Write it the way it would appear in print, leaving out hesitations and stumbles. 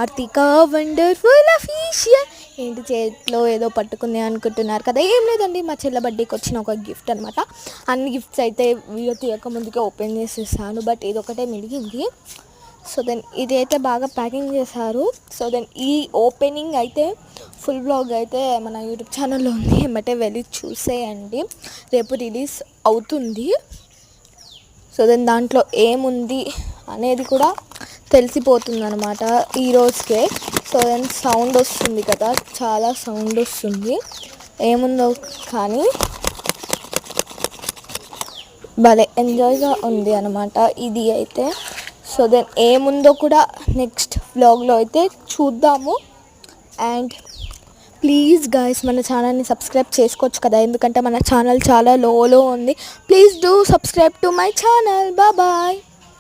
Karthika wonderful official. ఏంటి చేతిలో ఏదో పట్టుకుంది అనుకుంటున్నారు కదా, ఏం లేదండి, మా చెల్ల బర్త్డేకి వచ్చిన ఒక గిఫ్ట్ అనమాట. అన్ని గిఫ్ట్స్ అయితే వీడియో తీయక ముందుకే ఓపెన్ చేసేసాను, బట్ ఇదొకటే మిగిలింది. సో దెన్ ఇది అయితే బాగా ప్యాకింగ్ చేశారు. సో దెన్ ఈ ఓపెనింగ్ అయితే ఫుల్ బ్లాగ్ అయితే మన యూట్యూబ్ ఛానల్లో ఉంది, ఏమంటే వెళ్ళి చూసేయండి. రేపు రిలీజ్ అవుతుంది. సో దెన్ దాంట్లో ఏముంది అనేది కూడా తెలిసిపోతుంది అనమాట ఈరోజుకే. సో దెన్ సౌండ్ వస్తుంది కదా, చాలా సౌండ్ వస్తుంది, ఏముందో కానీ భలే ఎంజాయ్గా ఉంది అనమాట ఇది అయితే. సో దెన్ ఏముందో కూడా నెక్స్ట్ వ్లాగ్లో అయితే చూద్దాము. అండ్ ప్లీజ్ గైస్ మన ఛానల్ని సబ్స్క్రైబ్ చేసుకోవచ్చు కదా, ఎందుకంటే మన ఛానల్ చాలా లోలో ఉంది. Please do subscribe to my channel. Bye.